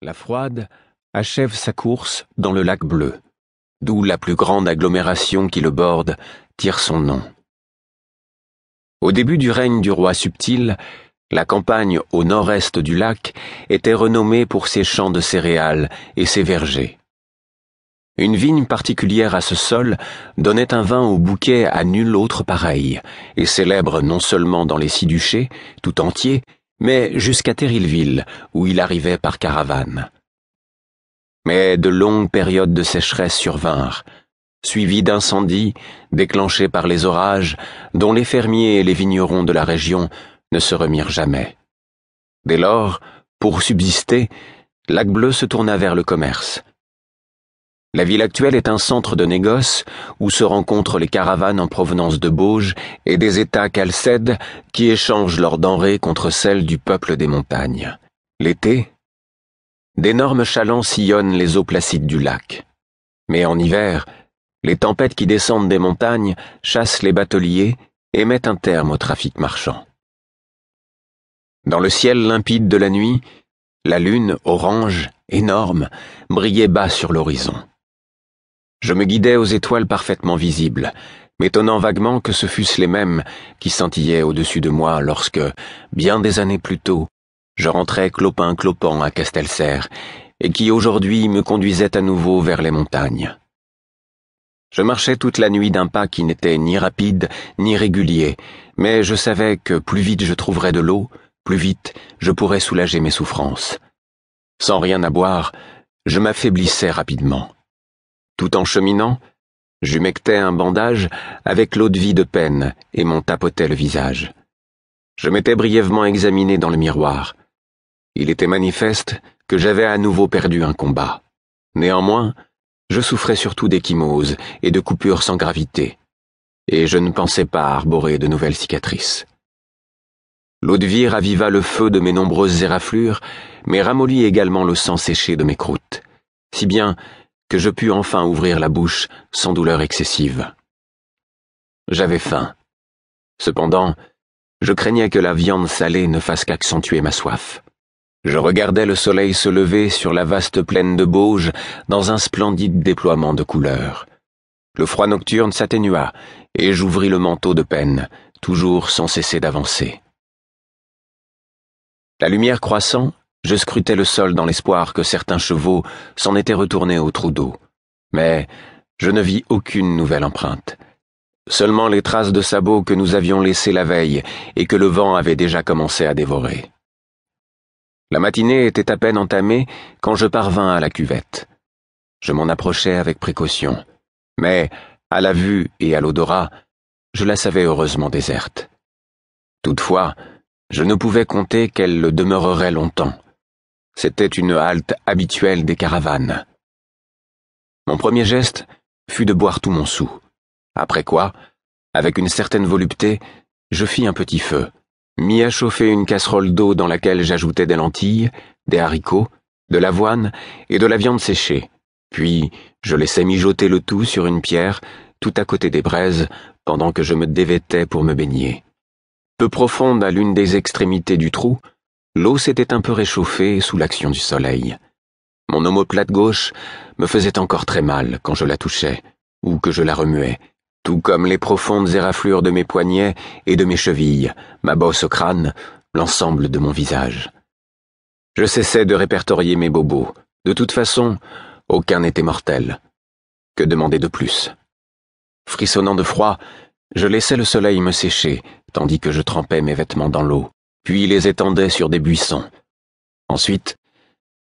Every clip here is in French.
La Froide achève sa course dans le lac Bleu, d'où la plus grande agglomération qui le borde tire son nom. Au début du règne du roi Subtil, la campagne au nord-est du lac était renommée pour ses champs de céréales et ses vergers. Une vigne particulière à ce sol donnait un vin au bouquet à nul autre pareil, et célèbre non seulement dans les 6 duchés, tout entiers, mais jusqu'à Thérilville, où il arrivait par caravane. Mais de longues périodes de sécheresse survinrent, suivies d'incendies déclenchés par les orages, dont les fermiers et les vignerons de la région ne se remirent jamais. Dès lors, pour subsister, Lac Bleu se tourna vers le commerce. La ville actuelle est un centre de négoce où se rencontrent les caravanes en provenance de Bauge et des États chalcèdes qui échangent leurs denrées contre celles du peuple des montagnes. L'été, d'énormes chalands sillonnent les eaux placides du lac. Mais en hiver, les tempêtes qui descendent des montagnes chassent les bateliers et mettent un terme au trafic marchand. Dans le ciel limpide de la nuit, la lune, orange, énorme, brillait bas sur l'horizon. Je me guidais aux étoiles parfaitement visibles, m'étonnant vaguement que ce fussent les mêmes qui scintillaient au-dessus de moi lorsque, bien des années plus tôt, je rentrais clopin-clopant à Castelserre, et qui aujourd'hui me conduisaient à nouveau vers les montagnes. Je marchais toute la nuit d'un pas qui n'était ni rapide ni régulier, mais je savais que plus vite je trouverais de l'eau, plus vite je pourrais soulager mes souffrances. Sans rien à boire, je m'affaiblissais rapidement. Tout en cheminant, j'humectais un bandage avec l'eau-de-vie de peine et m'en tapotais le visage. Je m'étais brièvement examiné dans le miroir. Il était manifeste que j'avais à nouveau perdu un combat. Néanmoins, je souffrais surtout d'ecchymose et de coupures sans gravité, et je ne pensais pas arborer de nouvelles cicatrices. L'eau-de-vie raviva le feu de mes nombreuses éraflures, mais ramollit également le sang séché de mes croûtes, si bien que je pus enfin ouvrir la bouche sans douleur excessive. J'avais faim. Cependant, je craignais que la viande salée ne fasse qu'accentuer ma soif. Je regardais le soleil se lever sur la vaste plaine de Bauge dans un splendide déploiement de couleurs. Le froid nocturne s'atténua, et j'ouvris le manteau de peine, toujours sans cesser d'avancer. La lumière croissant, je scrutais le sol dans l'espoir que certains chevaux s'en étaient retournés au trou d'eau. Mais je ne vis aucune nouvelle empreinte. Seulement les traces de sabots que nous avions laissés la veille et que le vent avait déjà commencé à dévorer. La matinée était à peine entamée quand je parvins à la cuvette. Je m'en approchai avec précaution, mais, à la vue et à l'odorat, je la savais heureusement déserte. Toutefois, je ne pouvais compter qu'elle le demeurerait longtemps. C'était une halte habituelle des caravanes. Mon premier geste fut de boire tout mon soûl. Après quoi, avec une certaine volupté, je fis un petit feu, mis à chauffer une casserole d'eau dans laquelle j'ajoutais des lentilles, des haricots, de l'avoine et de la viande séchée. Puis, je laissai mijoter le tout sur une pierre, tout à côté des braises, pendant que je me dévêtais pour me baigner. Peu profonde à l'une des extrémités du trou, l'eau s'était un peu réchauffée sous l'action du soleil. Mon omoplate gauche me faisait encore très mal quand je la touchais, ou que je la remuais, tout comme les profondes éraflures de mes poignets et de mes chevilles, ma bosse au crâne, l'ensemble de mon visage. Je cessais de répertorier mes bobos. De toute façon, aucun n'était mortel. Que demander de plus? Frissonnant de froid, je laissais le soleil me sécher, tandis que je trempais mes vêtements dans l'eau, puis les étendais sur des buissons. Ensuite,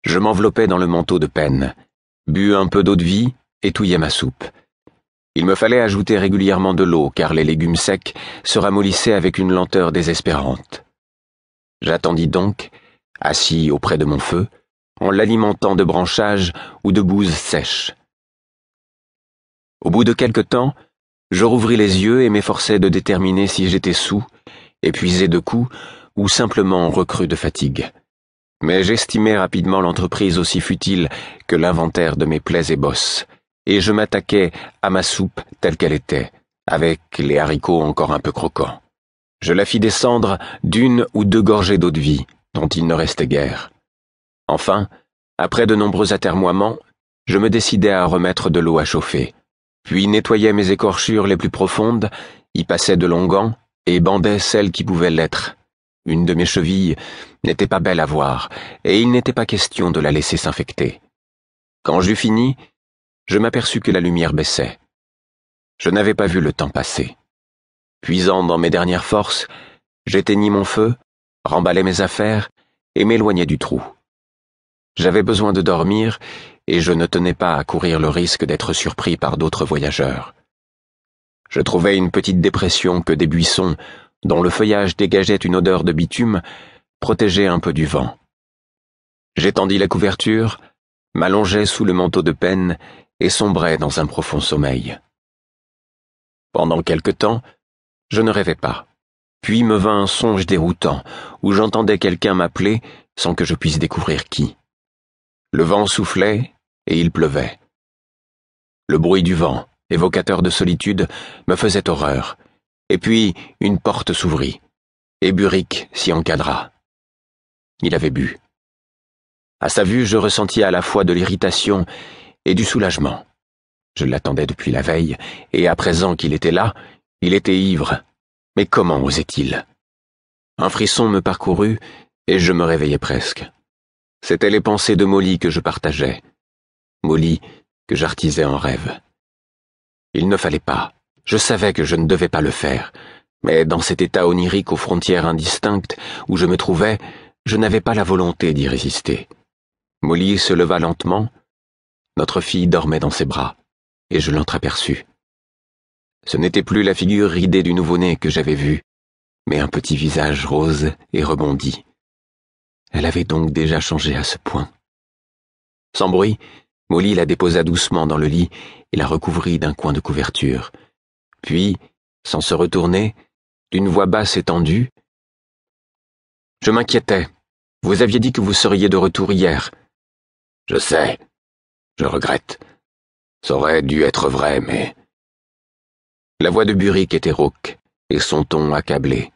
je m'enveloppais dans le manteau de peine, bus un peu d'eau-de-vie et touillais ma soupe. Il me fallait ajouter régulièrement de l'eau, car les légumes secs se ramollissaient avec une lenteur désespérante. J'attendis donc, assis auprès de mon feu, en l'alimentant de branchages ou de bouses sèches. Au bout de quelque temps, je rouvris les yeux et m'efforçai de déterminer si j'étais saoul, épuisé de coups ou simplement recrus de fatigue. Mais j'estimai rapidement l'entreprise aussi futile que l'inventaire de mes plaies et bosses, et je m'attaquai à ma soupe telle qu'elle était, avec les haricots encore un peu croquants. Je la fis descendre d'1 ou 2 gorgées d'eau-de-vie, dont il ne restait guère. Enfin, Après de nombreux atermoiements, je me décidai à remettre de l'eau à chauffer, puis nettoyais mes écorchures les plus profondes, y passais de longs gants et bandais celles qui pouvaient l'être. Une de mes chevilles n'était pas belle à voir, et il n'était pas question de la laisser s'infecter. Quand j'eus fini, je m'aperçus que la lumière baissait. Je n'avais pas vu le temps passer. Puisant dans mes dernières forces, j'éteignis mon feu, remballai mes affaires et m'éloignai du trou. J'avais besoin de dormir, et je ne tenais pas à courir le risque d'être surpris par d'autres voyageurs. Je trouvai une petite dépression que des buissons, dont le feuillage dégageait une odeur de bitume, protégeaient un peu du vent. J'étendis la couverture, m'allongeai sous le manteau de peine et sombrai dans un profond sommeil. Pendant quelque temps, je ne rêvais pas. Puis me vint un songe déroutant, où j'entendais quelqu'un m'appeler sans que je puisse découvrir qui. Le vent soufflait et il pleuvait. Le bruit du vent, évocateur de solitude, me faisait horreur. Et puis une porte s'ouvrit, et Burick s'y encadra. Il avait bu. À sa vue, je ressentis à la fois de l'irritation et du soulagement. Je l'attendais depuis la veille, et à présent qu'il était là, il était ivre. Mais comment osait-il? Un frisson me parcourut, et je me réveillai presque. C'étaient les pensées de Molly que je partageais. Molly que j'artisais en rêve. Il ne fallait pas. Je savais que je ne devais pas le faire. Mais dans cet état onirique aux frontières indistinctes où je me trouvais, je n'avais pas la volonté d'y résister. Molly se leva lentement. Notre fille dormait dans ses bras, et je l'entreaperçus. Ce n'était plus la figure ridée du nouveau-né que j'avais vue, mais un petit visage rose et rebondi. Elle avait donc déjà changé à ce point. Sans bruit, Molly la déposa doucement dans le lit et la recouvrit d'un coin de couverture. Puis, sans se retourner, d'une voix basse et tendue, « Je m'inquiétais. Vous aviez dit que vous seriez de retour hier. »« Je sais. Je regrette. Ça aurait dû être vrai, mais... » La voix de Burick était rauque, et son ton accablé.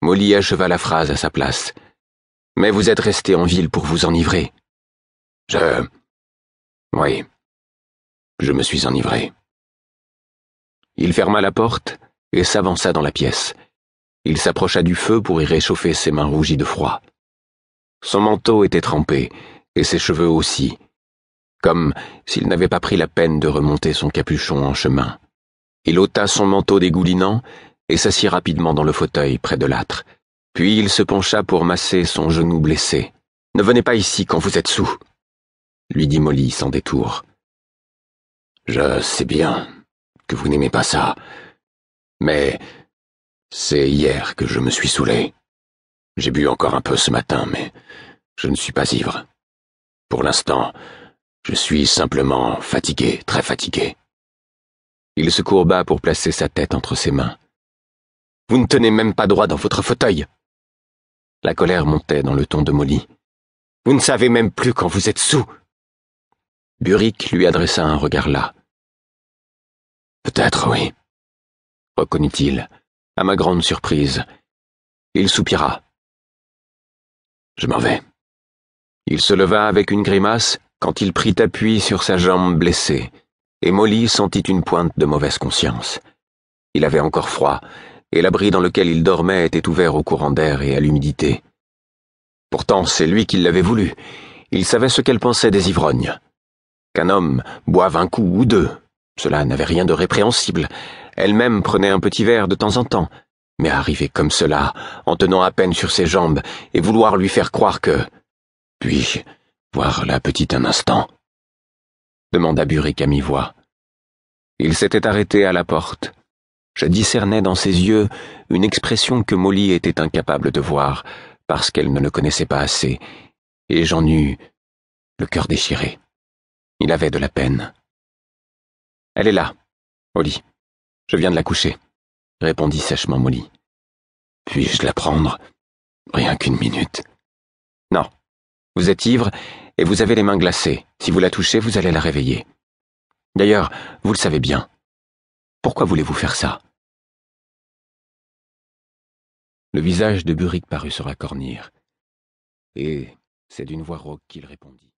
Molly acheva la phrase à sa place. « Mais vous êtes resté en ville pour vous enivrer. »« Oui, je me suis enivré. » Il ferma la porte et s'avança dans la pièce. Il s'approcha du feu pour y réchauffer ses mains rougies de froid. Son manteau était trempé, et ses cheveux aussi, comme s'il n'avait pas pris la peine de remonter son capuchon en chemin. Il ôta son manteau dégoulinant et s'assit rapidement dans le fauteuil près de l'âtre. Puis il se pencha pour masser son genou blessé. « Ne venez pas ici quand vous êtes saoul, » lui dit Molly sans détour. « Je sais bien que vous n'aimez pas ça, mais c'est hier que je me suis saoulé. J'ai bu encore un peu ce matin, mais je ne suis pas ivre. Pour l'instant, je suis simplement fatigué, très fatigué. » Il se courba pour placer sa tête entre ses mains. « Vous ne tenez même pas droit dans votre fauteuil. » La colère montait dans le ton de Molly. « Vous ne savez même plus quand vous êtes saoul. » Burick lui adressa un regard las. « Peut-être, oui, » reconnut-il, à ma grande surprise. Il soupira. « Je m'en vais. » Il se leva avec une grimace quand il prit appui sur sa jambe blessée, et Molly sentit une pointe de mauvaise conscience. Il avait encore froid, et l'abri dans lequel il dormait était ouvert au courant d'air et à l'humidité. Pourtant, c'est lui qui l'avait voulu. Il savait ce qu'elle pensait des ivrognes. Qu'un homme boive un coup ou deux, cela n'avait rien de répréhensible. Elle-même prenait un petit verre de temps en temps, mais arriver comme cela, en tenant à peine sur ses jambes, et vouloir lui faire croire que... « Puis-je voir la petite un instant ?» demanda Burick à mi-voix. Il s'était arrêté à la porte. Je discernais dans ses yeux une expression que Molly était incapable de voir, parce qu'elle ne le connaissait pas assez, et j'en eus le cœur déchiré. Il avait de la peine. « Elle est là, au lit. Je viens de la coucher, » répondit sèchement Molly. « Puis-je la prendre? Rien qu'une minute. » « Non. Vous êtes ivre et vous avez les mains glacées. Si vous la touchez, vous allez la réveiller. D'ailleurs, vous le savez bien. Pourquoi voulez-vous faire ça? » Le visage de Burick parut se racornir, et c'est d'une voix rauque qu'il répondit.